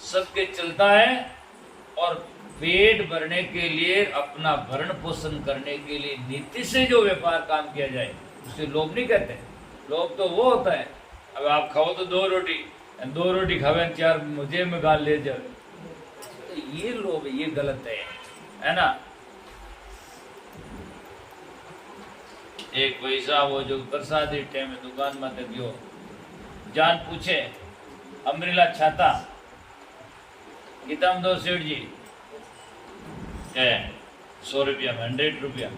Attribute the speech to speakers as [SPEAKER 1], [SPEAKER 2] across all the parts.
[SPEAKER 1] सबके चलता है, और पेट भरने के लिए, अपना भरण पोषण करने के लिए नीति से जो व्यापार काम किया जाए उसे लोभ नहीं कहते। लोभ तो वो होता है, अब आप खाओ तो 2 रोटी खावे 4 मुझे में गाल ले जाओ, तो ये लोभ, ये गलत है ना। एक पैसा वो जो प्रसादी टाइम दुकान में तक गयो, जान पूछे अमरीला छाता कितम दो सेठ जी, 100 रुपया में, 100 रुपया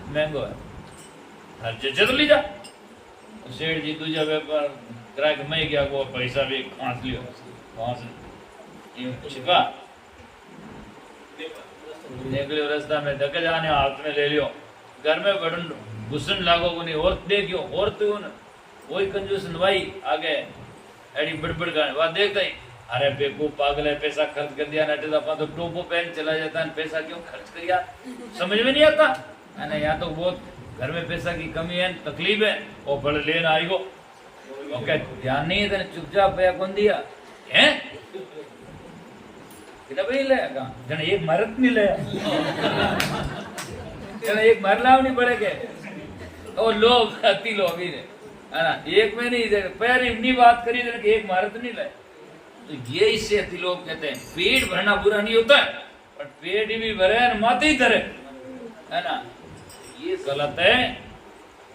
[SPEAKER 1] महंगो है, हर जगह ली जा। सेठ जी दूजा व्यापार ग्राहक मैं गया, वो पैसा भी खांस लियो, छिपा निकलियो रास्ता में, धक्के जाने हाथ में ले लियो, घर में बड़न घुसन लागो को नहीं, और देखियो और तो न वही कंजूस नवाई आगे एडी बड़बड़ का वह देखता ही, अरे बेवकूफ पागल है, पैसा खर्च कर दिया नटे दफा तो टोपो पहन चला जाता है, पैसा क्यों खर्च किया समझ में नहीं आता है ना। यहाँ तो बहुत घर में पैसा की कमी है, तकलीफ है, वो बड़े लेना आई गो, ओके ध्यान नहीं है तेने चुपचाप पैसा कौन दिया है, कितना भाई ले जन एक मरद नहीं ले जन एक मर लाव नहीं पड़ेगे, और लोग अति लोभी ने है ना, एक में नहीं पैर इतनी बात करी कि एक मरद नहीं लाए, तो ये इससे अति लोग कहते हैं। पेट भरना बुरा नहीं होता है, पर पेट भी भरे और माथे ही धरे है ना, ये गलत है।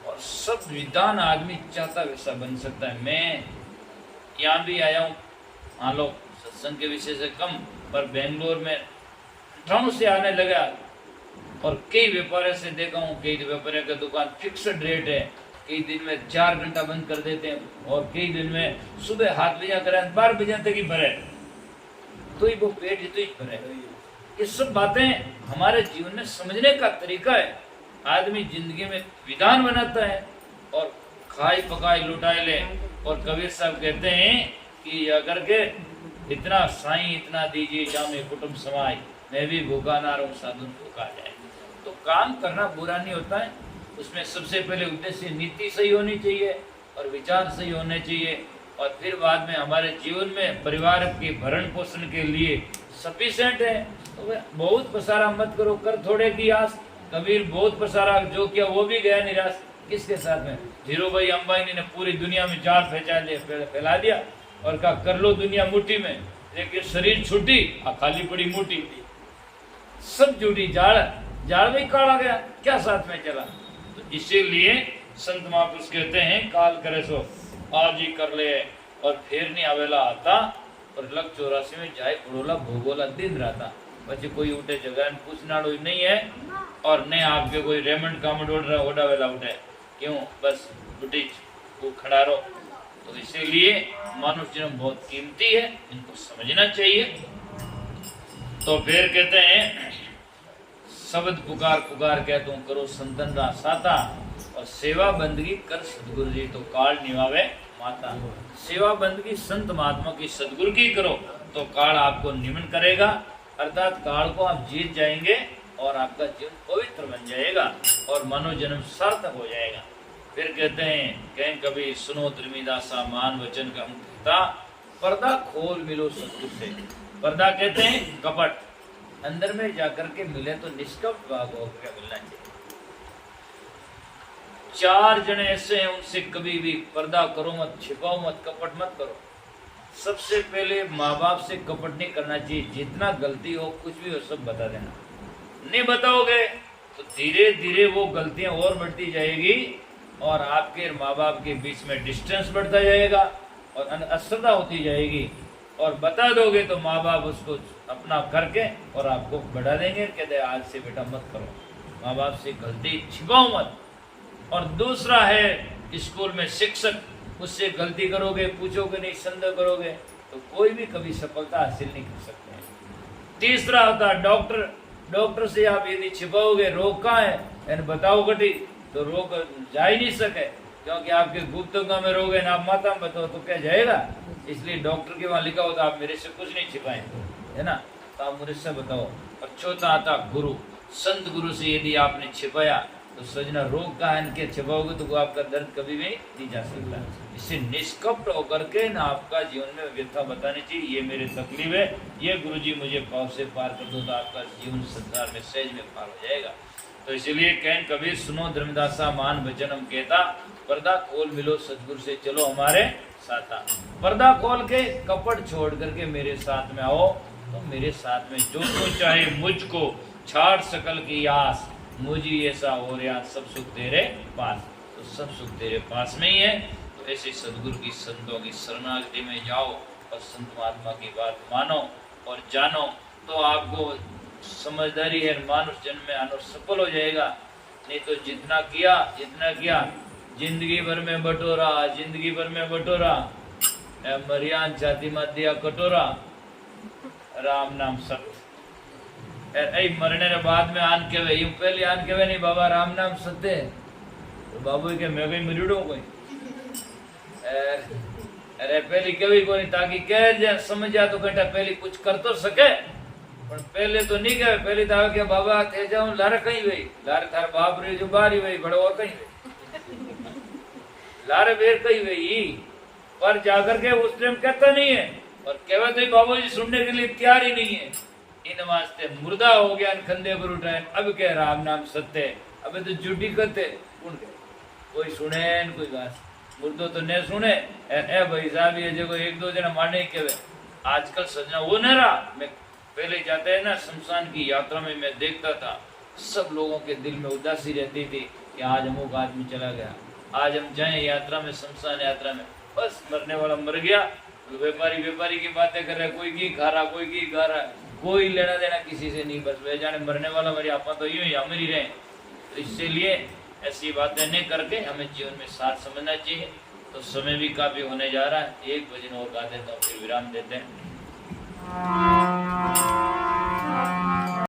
[SPEAKER 1] और सब विद्वान आदमी चाहता वैसा बन सकता है। मैं यहाँ भी आया हूँ, मान लो सत्संग के विषय से कम, पर बेंगलोर में ठंड से आने लगा, और कई व्यापारियों से देखा हूँ, कई व्यापारियों का दुकान फिक्स्ड रेट है, कई दिन में 4 घंटा बंद कर देते हैं, और कई दिन में सुबह 7 बजे करें 12 बजे तक ही भरे, तो ही वो पेट तो ही भरे। ये सब बातें हमारे जीवन में समझने का तरीका है। आदमी जिंदगी में विधान बनाता है और खाई पकाई लुटाई ले, और कबीर साहब कहते हैं कि अगर के इतना साईं इतना दीजिए जामे कुटुंब समाई, मैं भी भूखा ना रहूं साधु भूखा जाए। तो काम करना बुरा नहीं होता है, उसमें सबसे पहले उद्देश्य नीति सही होनी चाहिए और विचार सही होने चाहिए, और फिर बाद में हमारे जीवन में परिवार के भरण पोषण के लिए सफिशिएंट है। तो बहुत पसारा मत करो, कर थोड़े की आस। कबीर बहुत पसारा, जो किया वो भी गया निराश। किसके साथ में? धीरूभाई अंबानी ने पूरी दुनिया में जाल फैला दिया और कहा कर लो दुनिया मुट्ठी में, लेकिन शरीर छूटी खाली पड़ी मुट्ठी, सब जुटी, जाल में काढ़ा गया, क्या साथ में चला। तो इसीलिए संत महापुरुष कहते हैं काल करे सो आज ही कर ले, और फिर नहीं आवेला आता, और लग 84 में जाए उड़ोला भोगोला दिन रहता। बच्चे कोई उठे जगह पूछनाड़ो नहीं है, और न आपके कोई रेमंड कामड ओढ़ा वेला उठे, क्यों बस उठी वो खड़ा रहो। तो इसीलिए मनुष्य जन्म बहुत कीमती है, इनको समझना चाहिए। तो फिर कहते हैं शब्द पुकार पुकार कह तुम करो संतन रा साता, और सेवा बंदगी कर सदगुरु जी तो काल निभावे माता। सेवा बंदगी संत महात्मा की सदगुरु की करो तो काल आपको निमन करेगा, अर्थात काल को आप जीत जाएंगे और आपका जीवन पवित्र बन जाएगा और मनोजन्म सार्थक हो जाएगा। फिर कहते हैं कहीं कभी सुनो त्रिमिदासा मान वचन का मुक्ता, पर्दा खोल मिलो सतगुरु से। पर्दा कहते हैं कपट, अंदर में जाकर के मिले तो निष्कपट भाव होकर मिलना चाहिए। 4 जने ऐसे हैं, उनसे कभी भी पर्दा करो मत, छिपाओ मत, कपट मत करो। सबसे पहले माँ बाप से कपट नहीं करना चाहिए। जितना गलती हो कुछ भी हो सब बता देना, नहीं बताओगे तो धीरे धीरे वो गलतियां और बढ़ती जाएगी और आपके माँ बाप के बीच में डिस्टेंस बढ़ता जाएगा और अश्रद्धा होती जाएगी। और बता दोगे तो माँ बाप उसको अपना करके और आपको बढ़ा देंगे, कहते आज से बेटा मत करो, माँ बाप से गलती छिपाओ मत। और दूसरा है स्कूल में शिक्षक, उससे गलती करोगे, पूछोगे नहीं, संदेह करोगे तो कोई भी कभी सफलता हासिल नहीं कर सकते हैं। तीसरा होता है डॉक्टर, डॉक्टर से आप यदि छिपाओगे रोग कहाँ है यानी बताओ घटी तो रोग जा ही नहीं सके, क्योंकि आपके गुप्त अंगों में रोग है ना, आप माता में बताओ तो क्या जाएगा। इसलिए डॉक्टर के वहां लिखा होता आप मेरे से कुछ नहीं छिपाए, है ना, तो आप मुझे से बताओ। और चौथा आता गुरु, संत गुरु से यदि आपने छिपाया तो सजना रोग का इनके छिपाओगे तो आपका दर्द कभी भी नहीं जा सकता। इससे निष्कपट होकर के ना आपका जीवन में व्यथा बतानी चाहिए, ये मेरे तकलीफ है, ये गुरुजी मुझे पाव से पार कर दो, तो आपका जीवन संसार में सहज में पार हो जाएगा। तो इसलिए कहन कबीर सुनो धर्मदासा मान वचनम कहता, पर्दा खोल मिलो सतगुरु से चलो हमारे साथ। पर्दा खोल के कपट छोड़ करके मेरे साथ में आओ, तो मेरे साथ में जो तू चाहे मुझको छाड़ सकल की आस, मुझे ऐसा हो रहा सब सुख तेरे पास। तो सब सुख तेरे पास में ही है। तो ऐसे सदगुरु की संतों की शरणागति में जाओ और संत महात्मा की बात मानो और जानो, तो आपको समझदारी है मानुष जन्म में आना सफल हो जाएगा। नहीं तो जितना किया जिंदगी भर में बटोरा, जिंदगी भर में बटोरा, मरियान छाती में दिया कटोरा, राम नाम सत्य मरने के बाद में आन के वे यूं पहले आन के वे नहीं बाबा राम नाम सत्य, तो बाबू के मैं कहीं मरीडो कोई अरे पहले कभी कोई ताकि कह समझ जा तो बेटा पहले कुछ कर तो सके, पर पहले तो नहीं कहे, पहले तो के बाबा थे जाऊं लारे कहीं वही लारे थार बाप रे जो बारी वही बड़ो और कहीं लारे बेर कहीं वही, पर जाकर के उस टाइम कहता नहीं है और कहवे तो बाबू जी सुनने के लिए तैयार ही नहीं है। इन वास्ते मुर्दा हो गया खंदे पर उठाए, अब कह राम नाम सत्य, अबे तो झूठी करते कौन कोई सुने न कोई बात मुर्दो तो नहीं सुने ए भाई साहब ये जो एक दो जना मारने के आजकल सजना वो नहीं रहा। मैं पहले जाते हैं ना शमशान की यात्रा में मैं देखता था सब लोगों के दिल में उदासी रहती थी कि आज अमुक आदमी चला गया, आज हम जाए यात्रा में शमशान यात्रा में, बस मरने वाला मर गया, व्यापारी की बातें कर रहे, कोई घी खा रहा कोई घी खा रहा, कोई लेना देना किसी से नहीं, बस वे जाने मरने वाला मरे आप तो यूं ही हम ही रहे। तो इसलिए ऐसी बातें नहीं करके हमें जीवन में साथ समझना चाहिए। तो समय भी काफी होने जा रहा है, 1 बजे और गा देता हूँ फिर विराम देते हैं।